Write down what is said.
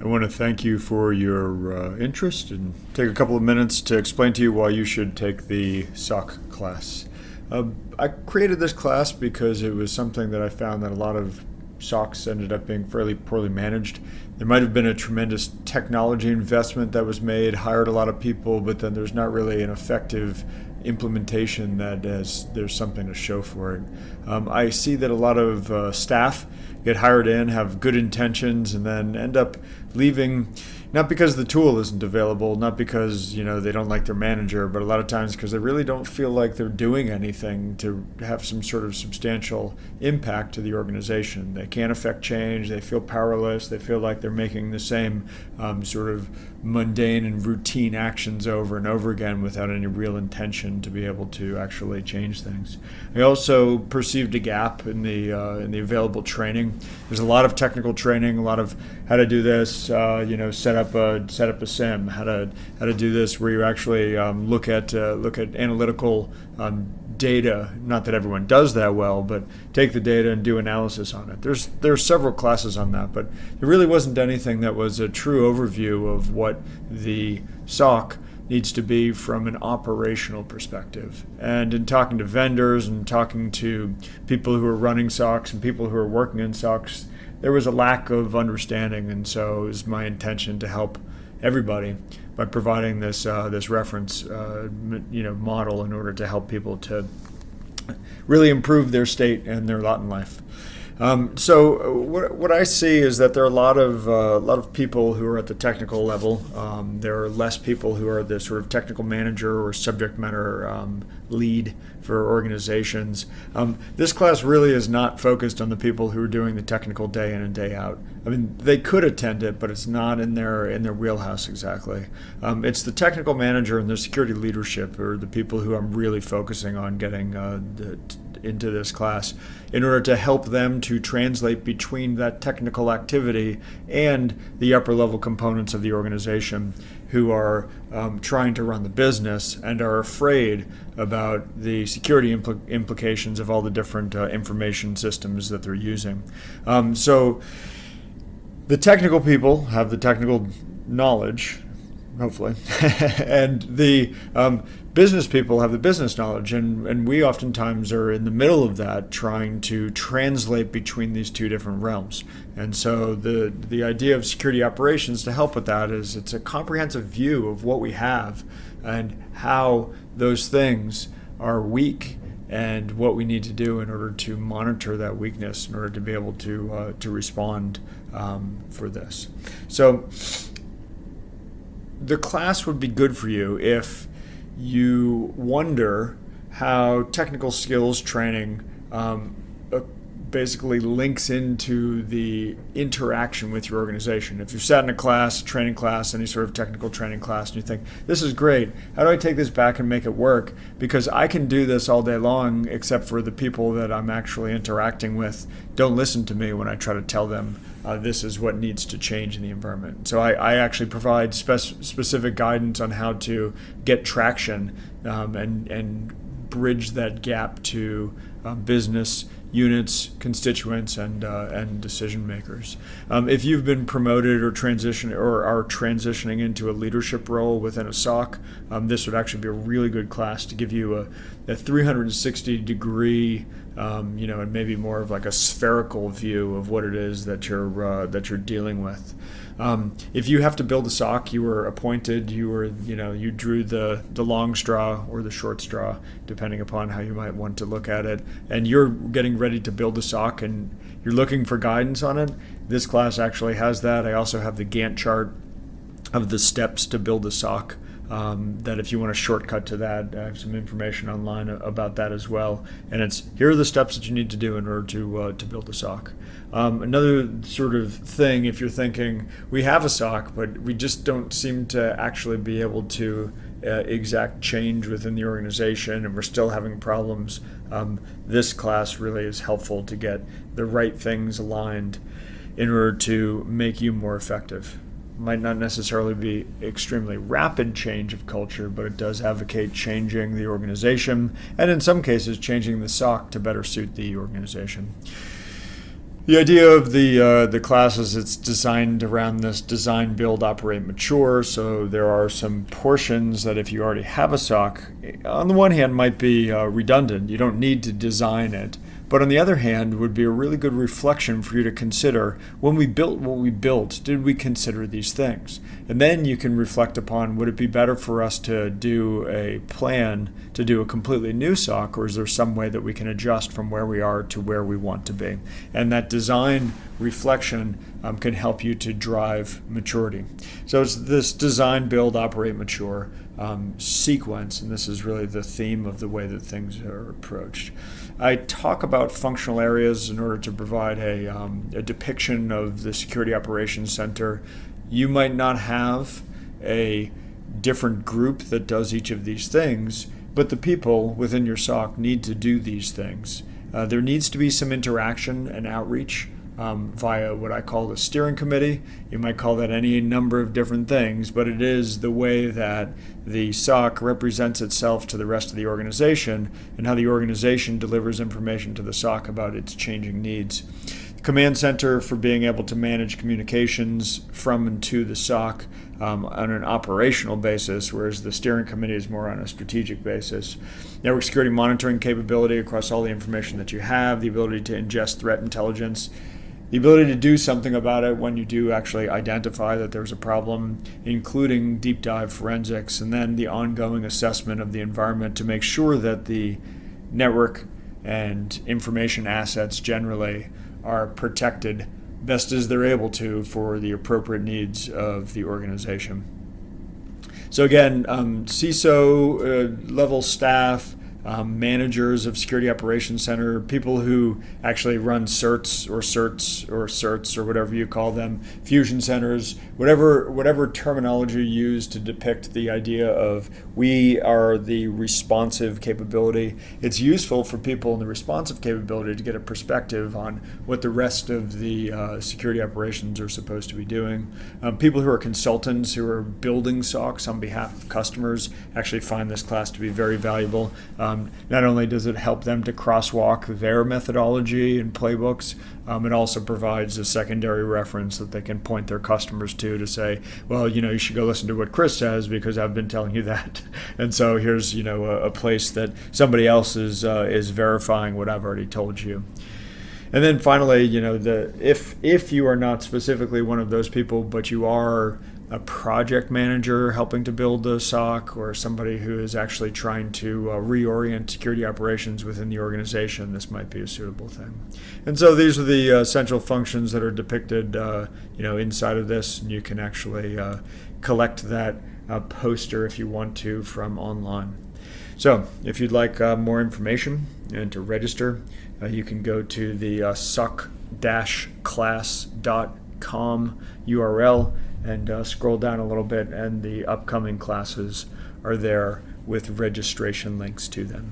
I want to thank you for your interest and take a couple of minutes to explain to you why you should take the SOC class. I created this class because it was something that I found that a lot of SOCs ended up being fairly poorly managed. There might have been a tremendous technology investment that was made, hired a lot of people, but then there's not really an effective implementation that there's something to show for it. I see that a lot of staff get hired in, have good intentions, and then end up leaving, not because the tool isn't available, not because they don't like their manager, but a lot of times because they really don't feel like they're doing anything to have some sort of substantial impact to the organization. They can't affect change, they feel powerless, they feel like they're making the same sort of mundane and routine actions over and over again without any real intention to be able to actually change things. I also perceived a gap in the available training. There's a lot of technical training, a lot of how to do this, set up a SIM, how to do this, where you actually look at analytical data. Not that everyone does that well, but take the data and do analysis on it. There's several classes on that, but there really wasn't anything that was a true overview of what the SOC needs to be from an operational perspective. And in talking to vendors and talking to people who are running SOCs and people who are working in SOCs, there was a lack of understanding, and so it was my intention to help everybody by providing this reference model in order to help people to really improve their state and their lot in life. So what I see is that there are a lot of people who are at the technical level. There are less people who are the sort of technical manager or subject matter lead for organizations. This class really is not focused on the people who are doing the technical day in and day out. I mean, they could attend it, but it's not in their wheelhouse exactly. It's the technical manager and the security leadership are the people who I'm really focusing on getting into this class in order to help them to translate between that technical activity and the upper level components of the organization who are trying to run the business and are afraid about the security implications of all the different information systems that they're using. So the technical people have the technical knowledge, hopefully, and the business people have the business knowledge, and we oftentimes are in the middle of that trying to translate between these two different realms. And so the idea of security operations to help with that is it's a comprehensive view of what we have and how those things are weak and what we need to do in order to monitor that weakness in order to be able to respond for this. So the class would be good for you if you wonder how technical skills training basically links into the interaction with your organization. If you've sat in a class, training class, any sort of technical training class, and you think, this is great, how do I take this back and make it work? Because I can do this all day long, except for the people that I'm actually interacting with don't listen to me when I try to tell them this is what needs to change in the environment. So I actually provide specific guidance on how to get traction and bridge that gap to business units, constituents, and decision makers. If you've been promoted or are transitioning into a leadership role within a SOC, this would actually be a really good class to give you a 360 degree, and maybe more of like a spherical view of what it is that you're dealing with. If you have to build a SOC, you were appointed, you drew the long straw or the short straw, depending upon how you might want to look at it, and you're getting ready to build a SOC and you're looking for guidance on it. This class actually has that. I also have the Gantt chart of the steps to build a SOC. That if you want a shortcut to that, I have some information online about that as well. And it's here are the steps that you need to do in order to build a SOC. Another sort of thing, if you're thinking we have a SOC, but we just don't seem to actually be able to exact change within the organization, and we're still having problems. This class really is helpful to get the right things aligned in order to make you more effective. Might not necessarily be extremely rapid change of culture, but it does advocate changing the organization, and in some cases changing the SOC to better suit the organization. The idea of the class is it's designed around this design, build, operate, mature. So there are some portions that if you already have a SOC, on the one hand might be redundant. You don't need to design it. But on the other hand, would be a really good reflection for you to consider when we built what we built, did we consider these things? And then you can reflect upon, would it be better for us to do a plan to do a completely new SOC, or is there some way that we can adjust from where we are to where we want to be? And that design reflection can help you to drive maturity. So it's this design, build, operate, mature sequence, and this is really the theme of the way that things are approached. I talk about functional areas in order to provide a depiction of the Security Operations Center. You might not have a different group that does each of these things, but the people within your SOC need to do these things. There needs to be some interaction and outreach via what I call the steering committee. You might call that any number of different things, but it is the way that the SOC represents itself to the rest of the organization and how the organization delivers information to the SOC about its changing needs. Command center for being able to manage communications from and to the SOC on an operational basis, whereas the steering committee is more on a strategic basis. Network security monitoring capability across all the information that you have, the ability to ingest threat intelligence, the ability to do something about it when you do actually identify that there's a problem, including deep dive forensics, and then the ongoing assessment of the environment to make sure that the network and information assets generally are protected best as they're able to for the appropriate needs of the organization. So again, CISO level staff, managers of Security Operations Center, people who actually run CERTs or whatever you call them, fusion centers, whatever terminology you use to depict the idea of we are the responsive capability. It's useful for people in the responsive capability to get a perspective on what the rest of the security operations are supposed to be doing. People who are consultants who are building SOCs on behalf of customers actually find this class to be very valuable. Not only does it help them to crosswalk their methodology and playbooks, it also provides a secondary reference that they can point their customers to say, well, you should go listen to what Chris says because I've been telling you that. And so here's, a place that somebody else is verifying what I've already told you. And then finally, if you are not specifically one of those people, but you are a project manager helping to build the SOC or somebody who is actually trying to reorient security operations within the organization, this might be a suitable thing. And so these are the essential functions that are depicted inside of this, and you can actually collect that poster if you want to from online. So if you'd like more information and to register, you can go to the soc-class.com URL and scroll down a little bit, and the upcoming classes are there with registration links to them.